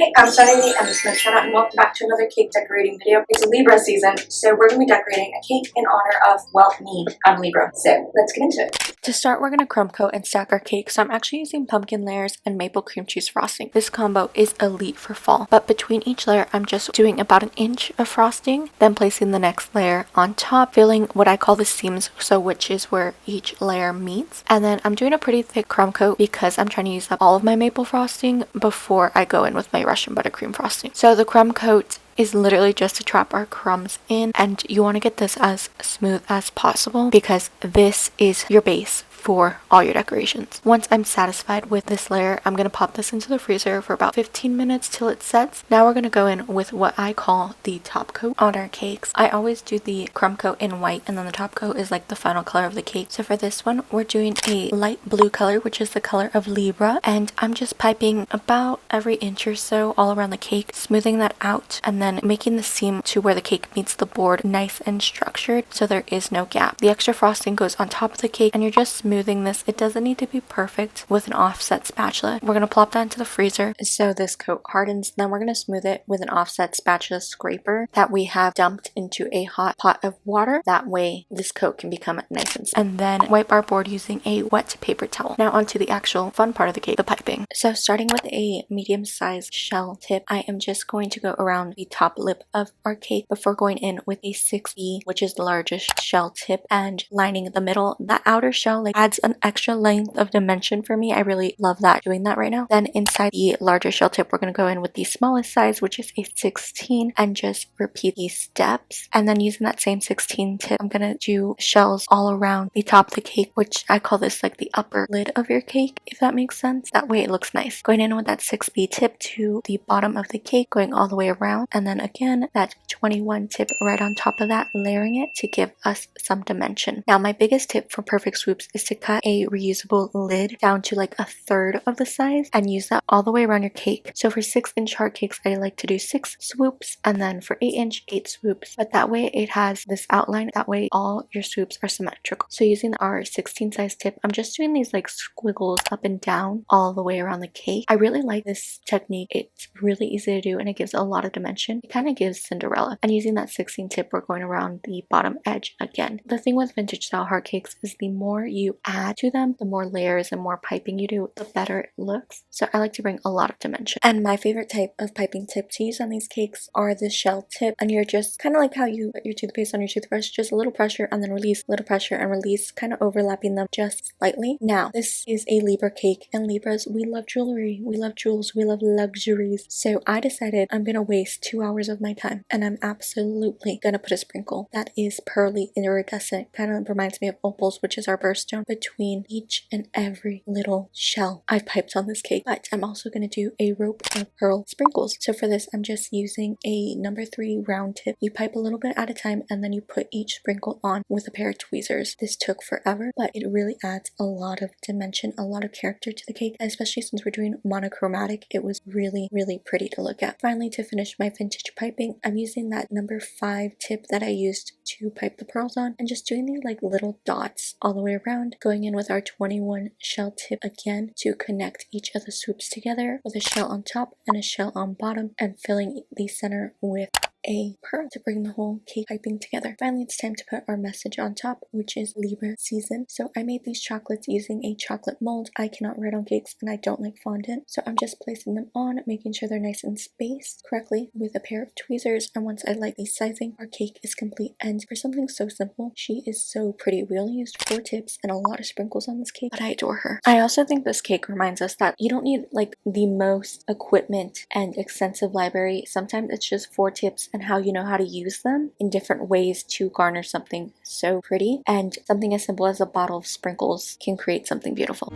Hey, I'm Serenity and this is my channel and welcome back to another cake decorating video. It's Libra season, so we're going to be decorating a cake in honor of, well, me. I'm Libra. So let's get into it. To start, we're going to crumb coat and stack our cake, so I'm actually using pumpkin layers and maple cream cheese frosting. This combo is elite for fall, but between each layer, I'm just doing about 1 inch of frosting, then placing the next layer on top, filling what I call the seams, so which is where each layer meets. And then I'm doing a pretty thick crumb coat because I'm trying to use up all of my maple frosting before I go in with my Russian buttercream frosting. So the crumb coat is literally just to trap our crumbs in, and you want to get this as smooth as possible because this is your base for all your decorations. Once I'm satisfied with this layer, I'm going to pop this into the freezer for about 15 minutes till it sets. Now we're going to go in with what I call the top coat on our cakes. I always do the crumb coat in white, and then the top coat is like the final color of the cake. So for this one, we're doing a light blue color, which is the color of Libra, and I'm just piping about every inch or so all around the cake, smoothing that out, and then making the seam to where the cake meets the board nice and structured so there is no gap. The extra frosting goes on top of the cake, and you're just smoothing this. It doesn't need to be perfect with an offset spatula. We're going to plop that into the freezer so this coat hardens. Then we're going to smooth it with an offset spatula scraper that we have dumped into a hot pot of water. That way this coat can become nice and then wipe our board using a wet paper towel. Now onto the actual fun part of the cake, the piping. So starting with a medium-sized shell tip, I am just going to go around the top lip of our cake before going in with a 6E, which is the largest shell tip, and lining the middle. That outer shell adds an extra length of dimension for me. I really love that, doing that right now. Then inside the larger shell tip, we're going to go in with the smallest size, which is a 16, and just repeat these steps. And then using that same 16 tip, I'm going to do shells all around the top of the cake, which I call this like the upper lid of your cake, if that makes sense. That way it looks nice. Going in with that 6B tip to the bottom of the cake, going all the way around, and then again that 21 tip right on top of that, layering it to give us some dimension. Now my biggest tip for perfect swoops is to cut a reusable lid down to like 1/3 of the size and use that all the way around your cake. So for 6-inch heart cakes, I like to do 6 swoops, and then for 8-inch, 8 swoops. But that way it has this outline, that way all your swoops are symmetrical. So using our 16 size tip, I'm just doing these like squiggles up and down all the way around the cake. I really like this technique. It's really easy to do and it gives a lot of dimension. It kind of gives Cinderella. And using that 16 tip, we're going around the bottom edge again. The thing with vintage style heart cakes is the more you add to them, the more layers and more piping you do, the better it looks. So I like to bring a lot of dimension. And my favorite type of piping tip to use on these cakes are the shell tip, and you're just kind of like how you put your toothpaste on your toothbrush, just a little pressure and then release, little pressure and release, kind of overlapping them just slightly. Now this is a Libra cake, and Libras, we love jewelry, we love jewels, we love luxuries. So I decided I'm gonna waste 2 hours of my time, and I'm absolutely gonna put a sprinkle that is pearly iridescent, kind of reminds me of opals, which is our birthstone, between each and every little shell I've piped on this cake. But I'm also going to do a rope of pearl sprinkles. So for this, I'm just using a number 3 round tip. You pipe a little bit at a time, and then you put each sprinkle on with a pair of tweezers. This took forever, but it really adds a lot of dimension, a lot of character to the cake, and especially since we're doing monochromatic, it was really, really pretty to look at. Finally, to finish my vintage piping, I'm using that number 5 tip that I used to pipe the pearls on, and just doing these like little dots all the way around, going in with our 21 shell tip again to connect each of the swoops together with a shell on top and a shell on bottom, and filling the center with a pearl to bring the whole cake piping together. Finally, it's time to put our message on top, which is Libra season. So I made these chocolates using a chocolate mold. I cannot write on cakes and I don't like fondant, so I'm just placing them on, making sure they're nice and spaced correctly with a pair of tweezers. And once I like the sizing, our cake is complete. And for something so simple, she is so pretty. We only used 4 tips and a lot of sprinkles on this cake, but I adore her. I also think this cake reminds us that you don't need like the most equipment and extensive library. Sometimes it's just 4 tips and how you know how to use them in different ways to garnish something so pretty. And something as simple as a bottle of sprinkles can create something beautiful.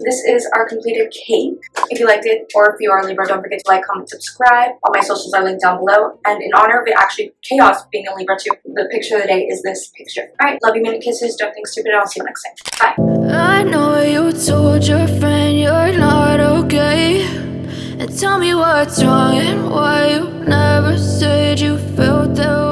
This is our completed cake. If you liked it, or if you are a Libra, don't forget to like, comment, subscribe. All my socials are linked down below. And in honor of it actually chaos being a Libra too, the picture of the day is this picture. Alright, love you, minute kisses, don't think stupid, and I'll see you next time. Bye. I know you told your friend you're not okay, and tell me what's wrong and why you never said you felt that way.